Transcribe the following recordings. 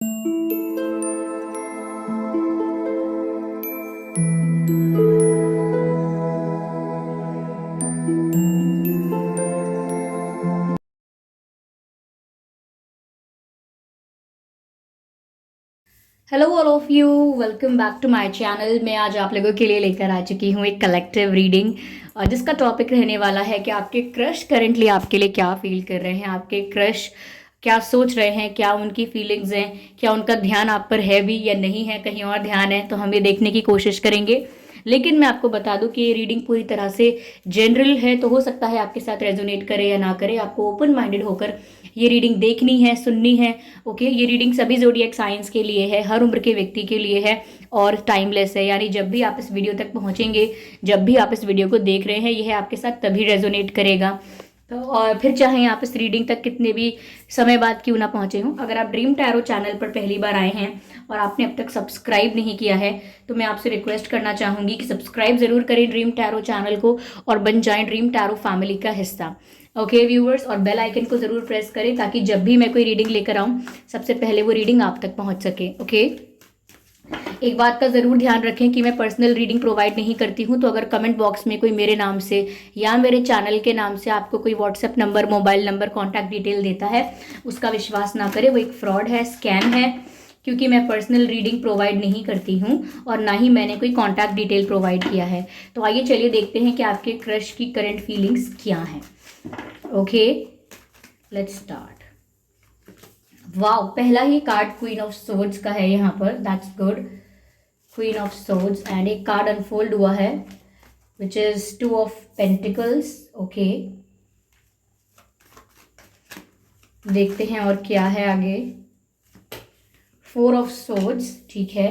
Hello all of you, welcome back to my channel. मैं आज आप लोगों के लिए लेकर आ चुकी हूँ एक कलेक्टिव रीडिंग जिसका टॉपिक रहने वाला है कि आपके क्रश करंटली आपके लिए क्या फील कर रहे हैं, आपके क्रश क्या सोच रहे हैं, क्या उनकी फीलिंग्स हैं, क्या उनका ध्यान आप पर है भी या नहीं है, कहीं और ध्यान है तो हम ये देखने की कोशिश करेंगे। लेकिन मैं आपको बता दूं कि ये रीडिंग पूरी तरह से जनरल है, तो हो सकता है आपके साथ रेजोनेट करे या ना करे। आपको ओपन माइंडेड होकर ये रीडिंग देखनी है, सुननी है। ओके, ये रीडिंग सभी ज़ोडिएक साइंस के लिए है, हर उम्र के व्यक्ति के लिए है और टाइमलेस है। यानी जब भी आप इस वीडियो तक पहुंचेंगे, जब भी आप इस वीडियो को देख रहे हैं, यह आपके साथ तभी रेजोनेट करेगा। तो और फिर चाहे आप इस रीडिंग तक कितने भी समय बाद क्यों ना पहुंचे हों, अगर आप ड्रीम टैरो चैनल पर पहली बार आए हैं और आपने अब तक सब्सक्राइब नहीं किया है तो मैं आपसे रिक्वेस्ट करना चाहूंगी कि सब्सक्राइब जरूर करें ड्रीम टैरो चैनल को और बन जाएं ड्रीम टैरो फैमिली का हिस्सा। ओके व्यूवर्स, और बेल आइकन को जरूर प्रेस करें ताकि जब भी मैं कोई रीडिंग लेकर आऊं सबसे पहले वो रीडिंग आप तक पहुंच सके। ओके, एक बात का ज़रूर ध्यान रखें कि मैं पर्सनल रीडिंग प्रोवाइड नहीं करती हूं, तो अगर कमेंट बॉक्स में कोई मेरे नाम से या मेरे चैनल के नाम से आपको कोई WhatsApp number, mobile number, contact detail देता है, उसका विश्वास ना करें। वो एक फ्रॉड है, स्कैम है, क्योंकि मैं पर्सनल रीडिंग प्रोवाइड नहीं करती हूँ और ना ही मैंने कोई कॉन्टैक्ट डिटेल प्रोवाइड किया है। तो आइए चलिए देखते हैं कि आपके क्रश की करंट फीलिंग्स क्या हैं। Okay, let's start. वाओ, पहला ही कार्ड क्वीन ऑफ सोर्ड्स का है यहाँ पर, that's good. Queen of swords and एक कार्ड अनफोल्ड हुआ है which is two of pentacles. Okay, देखते हैं और क्या है आगे। फोर ऑफ सोर्ड्स, ठीक है।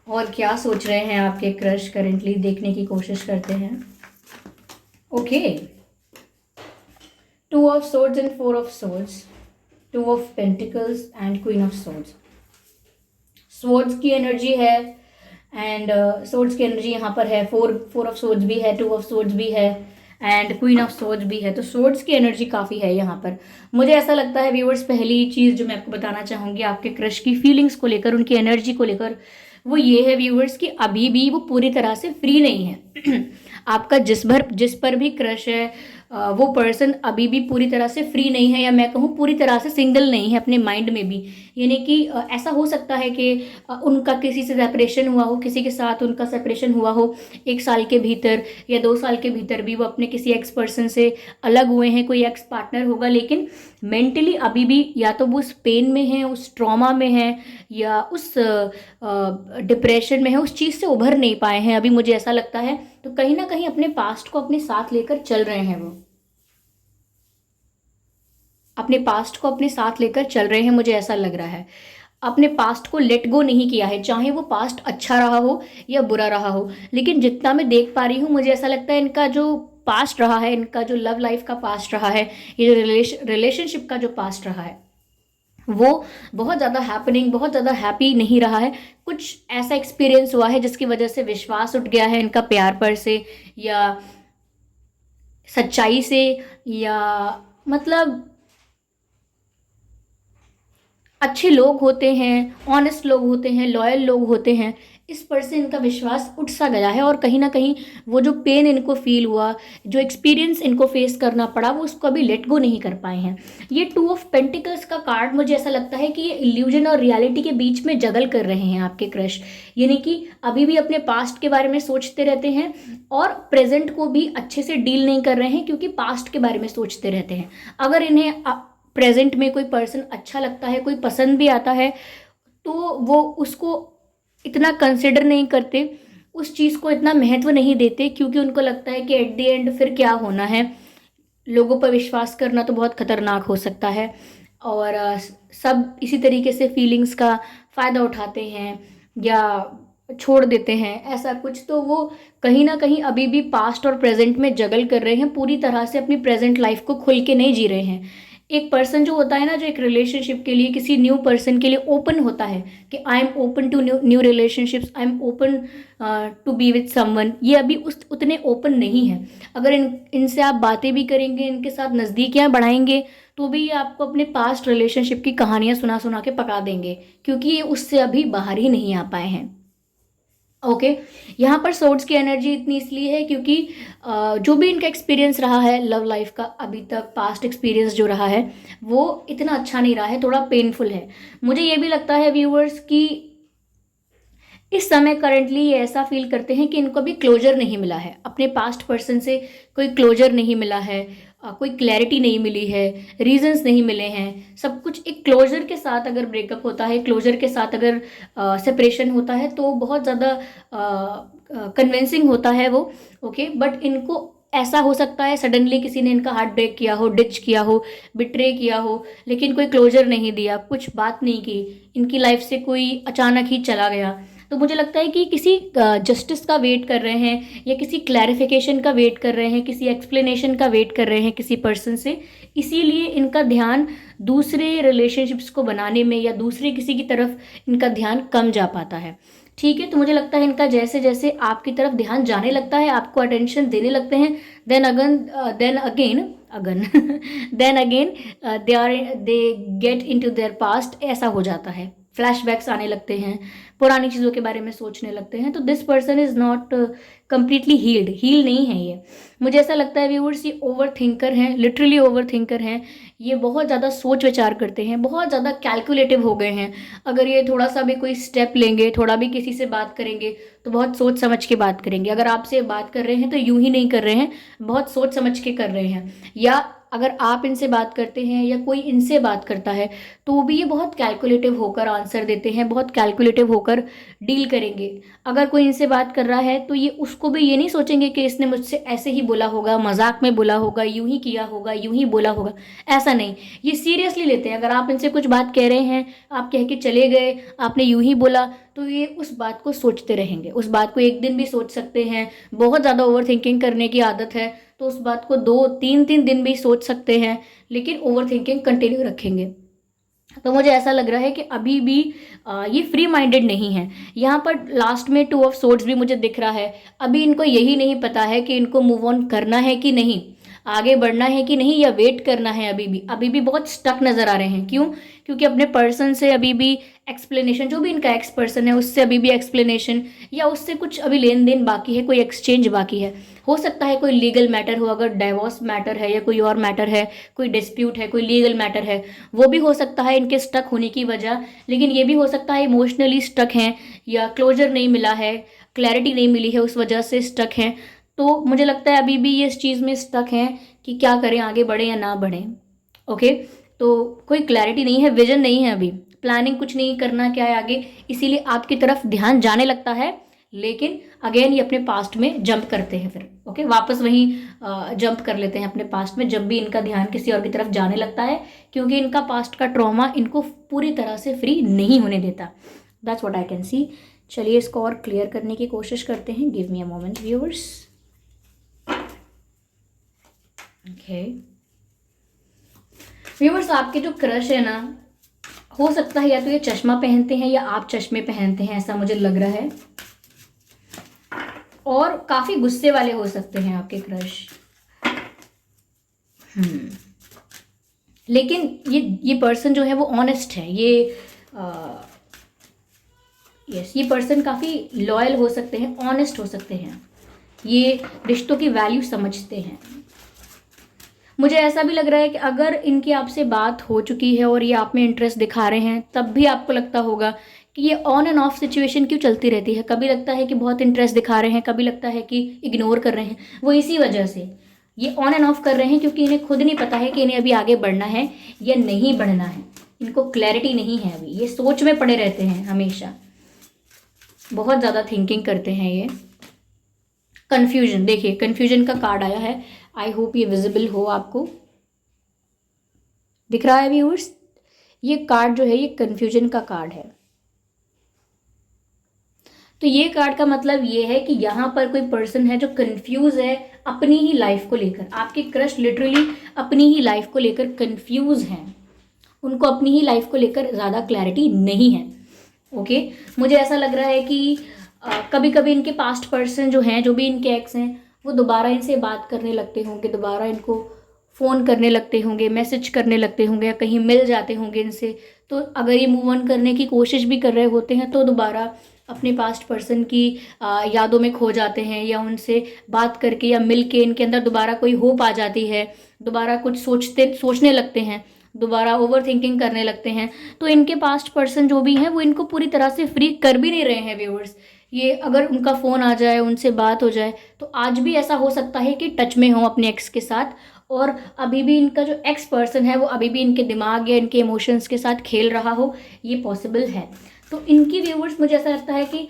और क्या सोच रहे हैं आपके क्रश करेंटली, देखने की कोशिश करते हैं। Okay, two of swords and four of swords, two of pentacles and queen of swords. Swords की एनर्जी है एंड सोर्ड्स की एनर्जी यहाँ पर है। फोर ऑफ सोर्ड्स भी है, टू ऑफ सोर्ड्स भी है एंड क्वीन ऑफ सोर्ड्स भी है, तो सोर्ड्स की एनर्जी काफ़ी है यहाँ पर। मुझे ऐसा लगता है व्यूअर्स, पहली चीज़ जो मैं आपको बताना चाहूँगी आपके क्रश की फीलिंग्स को लेकर, उनकी एनर्जी को लेकर, वो ये है व्यूअर्स कि अभी भी वो पूरी तरह से फ्री नहीं है। आपका जिस पर भी क्रश है वो पर्सन अभी भी पूरी तरह से फ्री नहीं है, या मैं कहूँ पूरी तरह से सिंगल नहीं है अपने माइंड में भी। यानी कि ऐसा हो सकता है कि उनका किसी से सेपरेशन हुआ हो, किसी के साथ उनका सेपरेशन हुआ हो 1 साल के भीतर या 2 साल के भीतर भी वो अपने किसी एक्स पर्सन से अलग हुए हैं, कोई एक्स पार्टनर होगा, लेकिन मेंटली अभी भी या तो वो उस पेन में है, उस ट्रॉमा में है, या उस डिप्रेशन में है, उस चीज़ से उभर नहीं पाए हैं अभी, मुझे ऐसा लगता है। तो कहीं ना कहीं अपने पास्ट को अपने साथ लेकर चल रहे हैं, वो अपने पास्ट को अपने साथ लेकर चल रहे हैं, मुझे ऐसा लग रहा है। अपने पास्ट को लेट गो नहीं किया है, चाहे वो पास्ट अच्छा रहा हो या बुरा रहा हो। लेकिन जितना मैं देख पा रही हूँ, मुझे ऐसा लगता है इनका जो पास्ट रहा है, इनका जो लव लाइफ का पास्ट रहा है, ये जो रिलेशनशिप का जो पास्ट रहा है, वो बहुत ज़्यादा हैपनिंग, बहुत ज़्यादा हैप्पी नहीं रहा है। कुछ ऐसा एक्सपीरियंस हुआ है जिसकी वजह से विश्वास उठ गया है इनका प्यार पर से, या सच्चाई से, या मतलब अच्छे लोग होते हैं, ऑनेस्ट लोग होते हैं, लॉयल लोग होते हैं, इस पर से इनका विश्वास उठ सा गया है। और कहीं ना कहीं वो जो पेन इनको फील हुआ, जो एक्सपीरियंस इनको फेस करना पड़ा, वो उसको अभी लेट गो नहीं कर पाए हैं। ये टू ऑफ पेंटिकल्स का कार्ड, मुझे ऐसा लगता है कि ये इल्यूजन और रियलिटी के बीच में जगल कर रहे हैं आपके क्रश। यानी कि अभी भी अपने पास्ट के बारे में सोचते रहते हैं और प्रेजेंट को भी अच्छे से डील नहीं कर रहे हैं, क्योंकि पास्ट के बारे में सोचते रहते हैं। अगर इन्हें प्रेजेंट में कोई पर्सन अच्छा लगता है, कोई पसंद भी आता है, तो वो उसको इतना कंसिडर नहीं करते, उस चीज़ को इतना महत्व नहीं देते, क्योंकि उनको लगता है कि एट द एंड फिर क्या होना है। लोगों पर विश्वास करना तो बहुत खतरनाक हो सकता है, और सब इसी तरीके से फीलिंग्स का फ़ायदा उठाते हैं या छोड़ देते हैं, ऐसा कुछ। तो वो कहीं ना कहीं अभी भी पास्ट और प्रेजेंट में जगल कर रहे हैं, पूरी तरह से अपनी प्रेजेंट लाइफ को खुल के नहीं जी रहे हैं। एक पर्सन जो होता है ना, जो एक रिलेशनशिप के लिए, किसी न्यू पर्सन के लिए ओपन होता है कि I am open to new relationships, I am open to be with someone, ये अभी उस उतने ओपन नहीं है। अगर इनसे आप बातें भी करेंगे, इनके साथ नज़दीकियाँ बढ़ाएंगे, तो भी ये आपको अपने पास्ट रिलेशनशिप की कहानियाँ सुना सुना के पका देंगे, क्योंकि ये उससे अभी बाहर ही नहीं आ पाए हैं। ओके, यहाँ पर सोर्ड्स की एनर्जी इतनी इसलिए है क्योंकि जो भी इनका एक्सपीरियंस रहा है लव लाइफ का अभी तक, पास्ट एक्सपीरियंस जो रहा है वो इतना अच्छा नहीं रहा है, थोड़ा पेनफुल है। मुझे ये भी लगता है व्यूअर्स कि इस समय करंटली ये ऐसा फील करते हैं कि इनको अभी क्लोजर नहीं मिला है, अपने पास्ट पर्सन से कोई क्लोजर नहीं मिला है, कोई क्लैरिटी नहीं मिली है, रीजंस नहीं मिले हैं। सब कुछ एक क्लोजर के साथ अगर ब्रेकअप होता है, क्लोजर के साथ अगर सेपरेशन होता है तो बहुत ज़्यादा कन्विंसिंग होता है वो। ओके, बट इनको ऐसा हो सकता है सडनली किसी ने इनका हार्ट ब्रेक किया हो, डिच किया हो, बिट्रे किया हो, लेकिन कोई क्लोजर नहीं दिया, कुछ बात नहीं की, इनकी लाइफ से कोई अचानक ही चला गया। तो मुझे लगता है कि किसी जस्टिस का वेट कर रहे हैं या किसी क्लैरिफिकेशन का वेट कर रहे हैं, किसी एक्सप्लेनेशन का वेट कर रहे हैं किसी पर्सन से। इसीलिए इनका ध्यान दूसरे रिलेशनशिप्स को बनाने में या दूसरे किसी की तरफ इनका ध्यान कम जा पाता है। ठीक है, तो मुझे लगता है इनका जैसे जैसे आपकी तरफ ध्यान जाने लगता है, आपको अटेंशन देने लगते हैं, then again then again they get into their past, ऐसा हो जाता है, फ्लैशबैक्स आने लगते हैं, पुरानी चीज़ों के बारे में सोचने लगते हैं। तो this person is not completely heal नहीं है ये। मुझे ऐसा लगता है व्यूअर्स ये ओवर थिंकर हैं, लिटरली ओवर थिंकर हैं। ये बहुत ज़्यादा सोच विचार करते हैं, बहुत ज़्यादा कैलकुलेटिव हो गए हैं। अगर ये थोड़ा सा भी कोई स्टेप लेंगे, थोड़ा भी किसी से बात करेंगे तो बहुत सोच समझ के बात करेंगे। अगर आपसे बात कर रहे हैं तो यूं ही नहीं कर रहे हैं, बहुत सोच समझ के कर रहे हैं। या अगर आप इनसे बात करते हैं या कोई इनसे बात करता है तो भी ये बहुत कैलकुलेटिव होकर आंसर देते हैं, बहुत कैलकुलेटिव होकर डील करेंगे। अगर कोई इनसे बात कर रहा है तो ये उसको भी ये नहीं सोचेंगे कि इसने मुझसे ऐसे ही बोला होगा, मजाक में बोला होगा, यूं ही किया होगा, यूं ही बोला होगा, ऐसा नहीं, ये सीरियसली लेते हैं। अगर आप इनसे कुछ बात कह रहे हैं, आप कह के चले गए, आपने यूं ही बोला, तो ये उस बात को सोचते रहेंगे, उस बात को एक दिन भी सोच सकते हैं। बहुत ज़्यादा ओवर थिंकिंग करने की आदत है तो उस बात को 2-3 दिन भी सोच सकते हैं, लेकिन ओवर थिंकिंग कंटिन्यू रखेंगे। तो मुझे ऐसा लग रहा है कि अभी भी ये फ्री माइंडेड नहीं है। यहाँ पर लास्ट में 2 ऑफ सोर्ड्स भी मुझे दिख रहा है। अभी इनको यही नहीं पता है कि इनको मूव ऑन करना है कि नहीं, आगे बढ़ना है कि नहीं, या वेट करना है। अभी भी बहुत स्टक नज़र आ रहे हैं। क्यों? क्योंकि अपने पर्सन से अभी भी एक्सप्लेनेशन, जो भी इनका एक्स पर्सन है उससे अभी भी एक्सप्लेनेशन या उससे कुछ अभी लेन देन बाकी है, कोई एक्सचेंज बाकी है। हो सकता है कोई लीगल मैटर हो, अगर डाइवोर्स मैटर है या कोई और मैटर है, कोई डिस्प्यूट है, कोई लीगल मैटर है, वो भी हो सकता है इनके स्टक होने की वजह। लेकिन ये भी हो सकता है इमोशनली स्टक हैं या क्लोजर नहीं मिला है, क्लैरिटी नहीं मिली है, उस वजह से स्टक हैं। तो मुझे लगता है अभी भी ये इस चीज़ में स्टक हैं कि क्या करें, आगे बढ़ें या ना बढ़ें। ओके, तो कोई क्लैरिटी नहीं है, विजन नहीं है, अभी प्लानिंग कुछ नहीं करना क्या है आगे, इसीलिए आपकी तरफ ध्यान जाने लगता है। लेकिन अगेन ये अपने पास्ट में जंप करते हैं फिर। ओके, वापस वहीं जंप कर लेते हैं अपने पास्ट में जब भी इनका ध्यान किसी और की तरफ जाने लगता है, क्योंकि इनका पास्ट का ट्रॉमा इनको पूरी तरह से फ्री नहीं होने देता। That's what I can see. चलिए इसको और क्लियर करने की कोशिश करते हैं। Give me a moment viewers. Okay viewers, आपके जो क्रश है ना, हो सकता है या तो ये चश्मा पहनते हैं या आप चश्मे पहनते हैं, ऐसा मुझे लग रहा है। और काफी गुस्से वाले हो सकते हैं आपके क्रश। लेकिन ये पर्सन जो है वो ऑनेस्ट है। ये पर्सन काफी लॉयल हो सकते हैं, ऑनेस्ट हो सकते हैं, ये रिश्तों की वैल्यू समझते हैं। मुझे ऐसा भी लग रहा है कि अगर इनकी आपसे बात हो चुकी है और ये आप में इंटरेस्ट दिखा रहे हैं, तब भी आपको लगता होगा कि ये ऑन एंड ऑफ सिचुएशन क्यों चलती रहती है। कभी लगता है कि बहुत इंटरेस्ट दिखा रहे हैं, कभी लगता है कि इग्नोर कर रहे हैं। वो इसी वजह से ये ऑन एंड ऑफ कर रहे हैं, क्योंकि इन्हें खुद नहीं पता है कि इन्हें अभी आगे बढ़ना है या नहीं बढ़ना है। इनको क्लैरिटी नहीं है अभी, ये सोच में पड़े रहते हैं हमेशा, बहुत ज़्यादा थिंकिंग करते हैं ये। कन्फ्यूजन, देखिए कन्फ्यूजन का कार्ड आया है। आई होप ये विजिबल हो, आपको दिख रहा है व्यूअर्स। ये कार्ड जो है ये कन्फ्यूजन का कार्ड है। तो ये कार्ड का मतलब ये है कि यहाँ पर कोई पर्सन है जो कंफ्यूज है अपनी ही लाइफ को लेकर। आपके क्रश लिटरली अपनी ही लाइफ को लेकर कंफ्यूज हैं, उनको अपनी ही लाइफ को लेकर ज़्यादा क्लैरिटी नहीं है। ओके, मुझे ऐसा लग रहा है कि कभी कभी इनके पास्ट पर्सन जो हैं, जो भी इनके एक्स हैं, वो दोबारा इनसे बात करने लगते होंगे, दोबारा इनको फ़ोन करने लगते होंगे, मैसेज करने लगते होंगे या कहीं मिल जाते होंगे इनसे। तो अगर ये मूव ऑन करने की कोशिश भी कर रहे होते हैं तो दोबारा अपने पास्ट पर्सन की यादों में खो जाते हैं, या उनसे बात करके या मिल के इनके अंदर दोबारा कोई होप आ जाती है, दोबारा कुछ सोचने लगते हैं, दोबारा ओवर थिंकिंग करने लगते हैं। तो इनके पास्ट पर्सन जो भी हैं वो इनको पूरी तरह से फ्री कर भी नहीं रहे हैं व्यूअर्स। ये अगर उनका फ़ोन आ जाए, उनसे बात हो जाए, तो आज भी ऐसा हो सकता है कि टच में हो अपने एक्स के साथ, और अभी भी इनका जो एक्स पर्सन है वो अभी भी इनके दिमाग या इनके इमोशंस के साथ खेल रहा हो, ये पॉसिबल है। तो इनकी व्यूअर्स मुझे ऐसा लगता है कि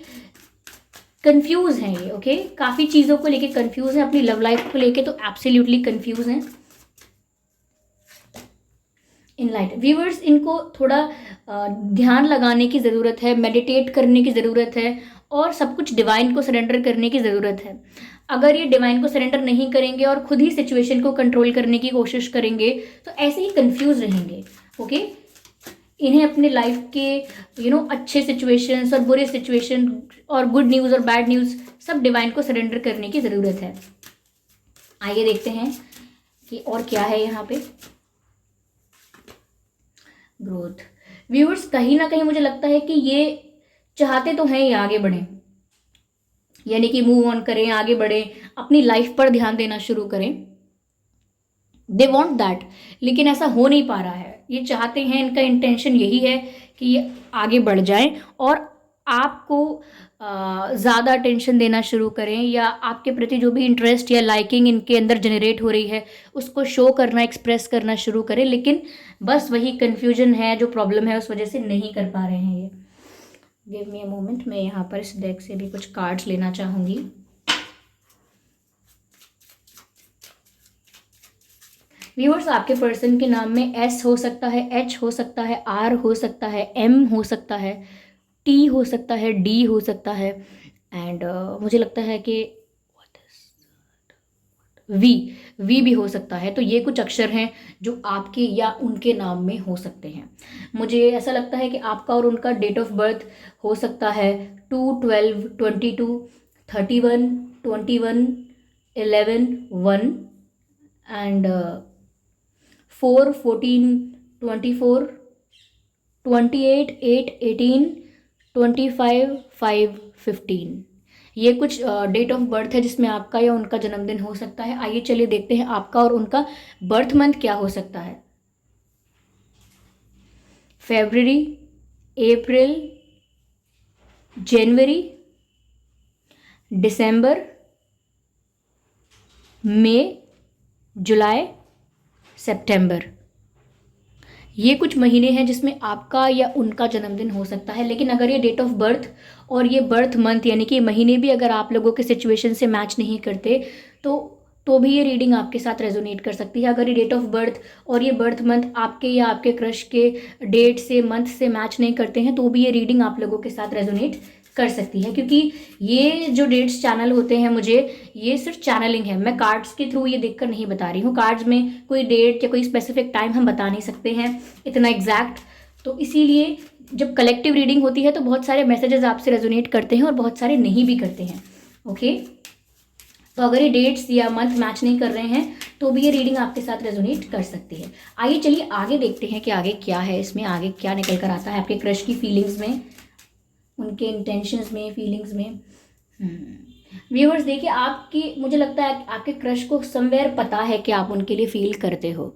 कंफ्यूज हैं ये, ओके, काफ़ी चीज़ों को लेके कंफ्यूज हैं, अपनी लव लाइफ को लेके तो एब्सोल्युटली कंफ्यूज हैं। इनलाइट व्यूअर्स, इनको थोड़ा ध्यान लगाने की ज़रूरत है, मेडिटेट करने की ज़रूरत है, और सब कुछ डिवाइन को सरेंडर करने की ज़रूरत है। अगर ये डिवाइन को सरेंडर नहीं करेंगे और खुद ही सिचुएशन को कंट्रोल करने की कोशिश करेंगे तो ऐसे ही कंफ्यूज रहेंगे, ओके। इन्हें अपने लाइफ के अच्छे सिचुएशंस और बुरे सिचुएशन और गुड न्यूज़ और बैड न्यूज़ सब डिवाइन को सरेंडर करने की ज़रूरत है। आइए देखते हैं कि और क्या है यहाँ पे। ग्रोथ व्यूअर्स, कहीं ना कहीं मुझे लगता है कि ये चाहते तो हैं ये आगे बढ़ें, यानी कि मूव ऑन करें, आगे बढ़ें, अपनी लाइफ पर ध्यान देना शुरू करें। दे वॉन्ट दैट, लेकिन ऐसा हो नहीं पा रहा है। ये चाहते हैं, इनका इंटेंशन यही है कि ये आगे बढ़ जाएं और आपको ज़्यादा अटेंशन देना शुरू करें, या आपके प्रति जो भी इंटरेस्ट या लाइकिंग इनके अंदर जनरेट हो रही है उसको शो करना, एक्सप्रेस करना शुरू करें। लेकिन बस वही कन्फ्यूजन है, जो प्रॉब्लम है, उस वजह से नहीं कर पा रहे हैं ये। गिव मी अ मोमेंट, मैं यहाँ पर इस डेक से भी कुछ कार्ड्स लेना चाहूँगी। व्यूअर्स, आपके पर्सन के नाम में एस हो सकता है, एच हो सकता है, आर हो सकता है, एम हो सकता है, टी हो सकता है, डी हो सकता है, एंड मुझे लगता है कि वी वी भी हो सकता है। तो ये कुछ अक्षर हैं जो आपके या उनके नाम में हो सकते हैं। मुझे ऐसा लगता है कि आपका और उनका डेट ऑफ बर्थ हो सकता है 2/12/22, 31/21, 11/1 एंड 4/14/24, 28/8/18, 25/5/15। ये कुछ डेट ऑफ बर्थ है जिसमें आपका या उनका जन्मदिन हो सकता है। आइए चलिए देखते हैं आपका और उनका बर्थ मंथ क्या हो सकता है। फरवरी, अप्रैल, जनवरी, दिसंबर, मई, जुलाई, सितंबर। ये कुछ महीने हैं जिसमें आपका या उनका जन्मदिन हो सकता है। लेकिन अगर ये डेट ऑफ बर्थ और ये बर्थ मंथ यानी कि महीने भी अगर आप लोगों के सिचुएशन से मैच नहीं करते तो भी ये रीडिंग आपके साथ रेजोनेट कर सकती है। अगर ये डेट ऑफ बर्थ और ये बर्थ मंथ आपके या आपके क्रश के डेट से, मंथ से मैच नहीं करते हैं तो भी ये रीडिंग आप लोगों के साथ रेजोनेट कर सकती है, क्योंकि ये जो डेट्स चैनल होते हैं, मुझे ये सिर्फ चैनलिंग है, मैं कार्ड्स के थ्रू ये देखकर नहीं बता रही हूँ। कार्ड्स में कोई डेट या कोई स्पेसिफिक टाइम हम बता नहीं सकते हैं इतना एग्जैक्ट। तो इसीलिए जब कलेक्टिव रीडिंग होती है तो बहुत सारे मैसेजेस आपसे रेजोनेट करते हैं और बहुत सारे नहीं भी करते हैं, ओके। तो अगर ये डेट्स या मंथ मैच नहीं कर रहे हैं तो भी ये रीडिंग आपके साथ रेजोनेट कर सकती है। आइए चलिए आगे देखते हैं कि आगे क्या है, इसमें आगे क्या निकल कर आता है आपके क्रश की फीलिंग्स में, उनके इंटेंशंस में, फीलिंग्स में। व्यूअर्स देखिए, आपकी, मुझे लगता है आपके क्रश को समवेयर पता है कि आप उनके लिए फील करते हो,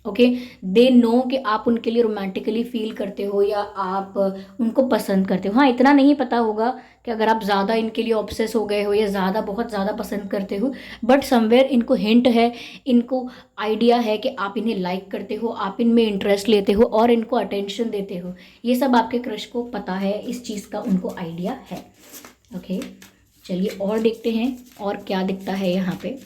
ओके। दे नो कि आप उनके लिए रोमांटिकली फील करते हो या आप उनको पसंद करते हो। हाँ, इतना नहीं पता होगा कि अगर आप ज़्यादा इनके लिए ऑब्सेस हो गए हो या ज़्यादा, बहुत ज़्यादा पसंद करते हो, बट समवेयर इनको हिंट है, इनको आइडिया है कि आप इन्हें लाइक करते हो, आप इनमें इंटरेस्ट लेते हो और इनको अटेंशन देते हो। ये सब आपके क्रश को पता है, इस चीज़ का उनको आइडिया है, ओके। चलिए और देखते हैं और क्या दिखता है यहाँ पे।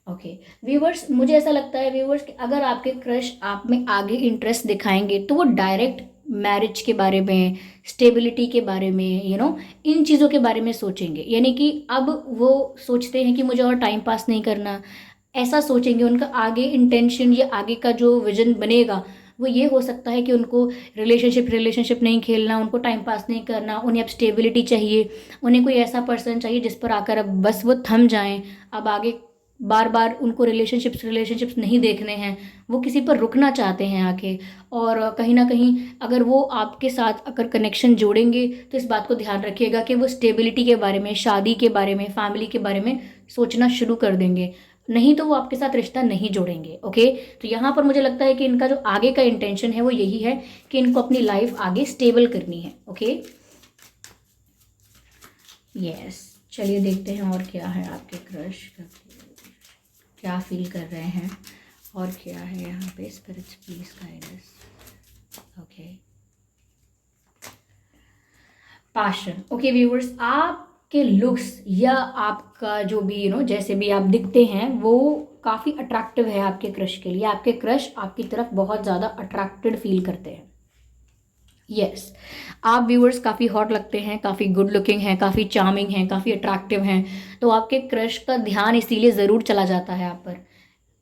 ओके व्यूवर्स, मुझे ऐसा लगता है व्यूवर्स कि अगर आपके क्रश आप में आगे इंटरेस्ट दिखाएंगे तो वो डायरेक्ट मैरिज के बारे में, स्टेबिलिटी के बारे में, इन चीज़ों के बारे में सोचेंगे। यानी कि अब वो सोचते हैं कि मुझे और टाइम पास नहीं करना, ऐसा सोचेंगे। उनका आगे इंटेंशन या आगे का जो विजन बनेगा वो ये हो सकता है कि उनको रिलेशनशिप नहीं खेलना, उनको टाइम पास नहीं करना, उन्हें अब स्टेबिलिटी चाहिए, उन्हें कोई ऐसा पर्सन चाहिए जिस पर आकर अब बस वो थम जाएं, अब आगे बार बार उनको रिलेशनशिप्स नहीं देखने हैं, वो किसी पर रुकना चाहते हैं आके। और कहीं ना कहीं अगर वो आपके साथ अगर कनेक्शन जोड़ेंगे तो इस बात को ध्यान रखिएगा कि वो स्टेबिलिटी के बारे में, शादी के बारे में, फैमिली के बारे में सोचना शुरू कर देंगे, नहीं तो वो आपके साथ रिश्ता नहीं जोड़ेंगे। ओके, तो यहाँ पर मुझे लगता है कि इनका जो आगे का इंटेंशन है वो यही है कि इनको अपनी लाइफ आगे स्टेबल करनी है। ओके, यस, चलिए देखते हैं और क्या है आपके क्रश का, क्या फील कर रहे हैं और क्या है यहाँ पे। Spirits please guide us. Okay, passion. Okay viewers, आपके लुक्स या आपका जो भी जैसे भी आप दिखते हैं वो काफ़ी अट्रैक्टिव है आपके क्रश के लिए। आपके क्रश आपकी तरफ बहुत ज़्यादा अट्रैक्टेड फील करते हैं। यस, आप व्यूअर्स काफ़ी हॉट लगते हैं, काफ़ी गुड लुकिंग हैं, काफ़ी चार्मिंग हैं, काफ़ी अट्रैक्टिव हैं, तो आपके क्रश का ध्यान इसीलिए ज़रूर चला जाता है आप पर।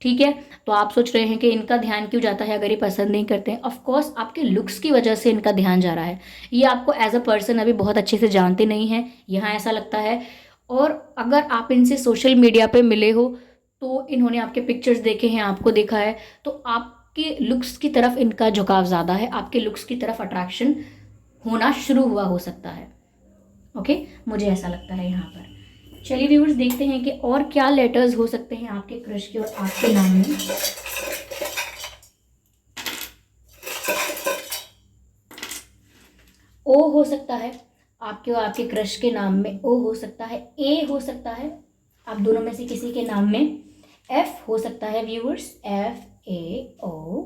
ठीक है, तो आप सोच रहे हैं कि इनका ध्यान क्यों जाता है अगर ये पसंद नहीं करते हैं। ऑफ कोर्स आपके लुक्स की वजह से इनका ध्यान जा रहा है। ये आपको एज अ पर्सन अभी बहुत अच्छे से जानते नहीं हैं, यहाँ ऐसा लगता है। और अगर आप इनसे सोशल मीडिया पे मिले हो तो इन्होंने आपके पिक्चर्स देखे हैं, आपको देखा है, तो आपके लुक्स की तरफ इनका झुकाव ज़्यादा है, आपके लुक्स की तरफ अट्रैक्शन होना शुरू हुआ हो सकता है। ओके, मुझे ऐसा लगता है यहाँ पर। चलिए व्यूअर्स, देखते हैं कि और क्या लेटर्स हो सकते हैं आपके क्रश के और आपके नाम में। ओ हो सकता है आपके और आपके क्रश के नाम में, ओ हो सकता है, ए हो सकता है आप दोनों में से किसी के नाम में, एफ हो सकता है व्यूअर्स, FAO,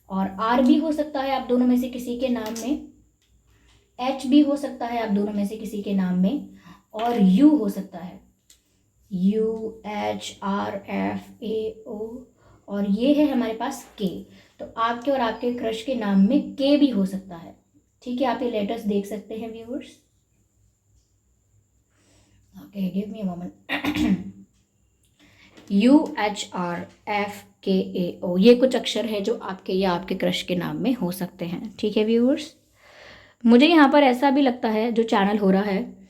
और आर भी हो सकता है आप दोनों में से किसी के नाम में, एच भी हो सकता है आप दोनों में से किसी के नाम में, और यू हो सकता है, UHRFAO, और ये है हमारे पास के। तो आपके और आपके क्रश के नाम में के भी हो सकता है। ठीक है, आप ये लेटर्स देख सकते हैं viewers. Okay, give me a moment. UHRFKAO, ये कुछ अक्षर है जो आपके या आपके क्रश के नाम में हो सकते हैं। ठीक है व्यूअर्स, मुझे यहाँ पर ऐसा भी लगता है जो चैनल हो रहा है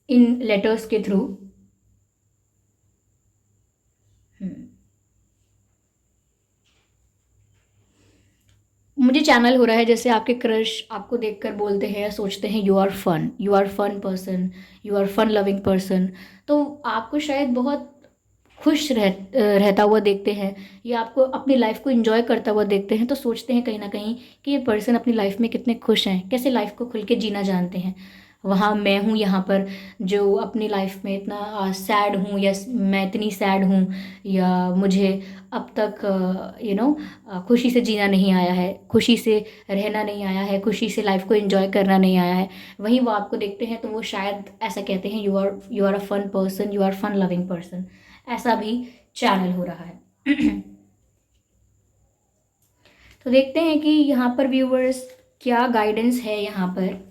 इन लेटर्स के थ्रू, मुझे चैनल हो रहा है जैसे आपके क्रश आपको देखकर बोलते हैं, सोचते हैं you are fun, you are fun person, you are fun loving person. तो आपको शायद बहुत खुश रहता हुआ देखते हैं या आपको अपनी लाइफ को एंजॉय करता हुआ देखते हैं, तो सोचते हैं कहीं ना कहीं कि ये पर्सन अपनी लाइफ में कितने खुश हैं, कैसे लाइफ को खुल के जीना जानते हैं। वहाँ मैं हूँ यहाँ पर जो अपनी लाइफ में इतना सैड हूँ, या मैं इतनी सैड हूँ, या मुझे अब तक खुशी से जीना नहीं आया है, खुशी से रहना नहीं आया है, खुशी से लाइफ को एंजॉय करना नहीं आया है। वहीं वो आपको देखते हैं तो वो शायद ऐसा कहते हैं you are a fun person, you are fun loving person. ऐसा भी चैनल हो रहा है। तो देखते हैं कि यहाँ पर व्यूवर्स क्या गाइडेंस है, यहाँ पर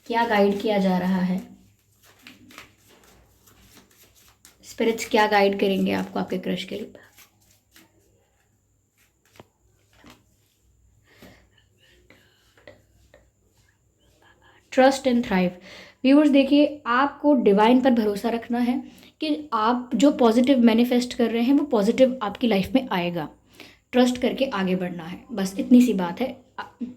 क्या गाइड किया जा रहा है, स्पिरिट्स क्या गाइड करेंगे आपको आपके क्रश के लिए। Trust and thrive. व्यूअर्स देखिए, आपको डिवाइन पर भरोसा रखना है कि आप जो पॉजिटिव मैनिफेस्ट कर रहे हैं वो पॉजिटिव आपकी लाइफ में आएगा। ट्रस्ट करके आगे बढ़ना है, बस इतनी सी बात है।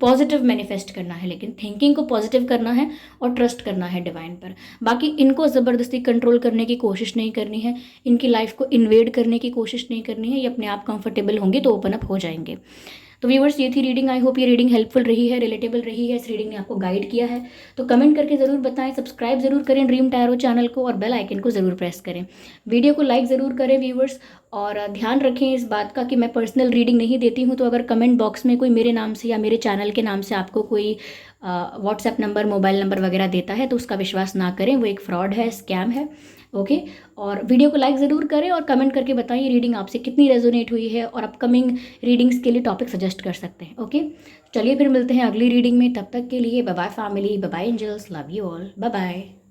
पॉजिटिव मैनिफेस्ट करना है, लेकिन थिंकिंग को पॉजिटिव करना है और ट्रस्ट करना है डिवाइन पर। बाकी इनको ज़बरदस्ती कंट्रोल करने की कोशिश नहीं करनी है, इनकी लाइफ को इन्वेड करने की कोशिश नहीं करनी है। ये अपने आप कंफर्टेबल होंगे तो ओपन अप हो जाएंगे। तो व्यूवर्स, ये थी रीडिंग। आई होप ये रीडिंग हेल्पफुल रही है, रिलेटेबल रही है, इस रीडिंग ने आपको गाइड किया है। तो कमेंट करके ज़रूर बताएं, सब्सक्राइब ज़रूर करें ड्रीम टैरो चैनल को, और बेल आइकन को ज़रूर प्रेस करें। वीडियो को लाइक ज़रूर करें व्यूवर्स, और ध्यान रखें इस बात का कि मैं पर्सनल रीडिंग नहीं देती हूँ। तो अगर कमेंट बॉक्स में कोई मेरे नाम से या मेरे चैनल के नाम से आपको कोई व्हाट्सएप नंबर, मोबाइल नंबर वगैरह देता है तो उसका विश्वास ना करें, वो एक फ्रॉड है, स्कैम है। ओके, और वीडियो को लाइक ज़रूर करें और कमेंट करके बताइए रीडिंग आपसे कितनी रेजोनेट हुई है, और अपकमिंग रीडिंग्स के लिए टॉपिक सजेस्ट कर सकते हैं। ओके, चलिए फिर मिलते हैं अगली रीडिंग में। तब तक के लिए bye bye family, bye bye angels, love you all, bye bye.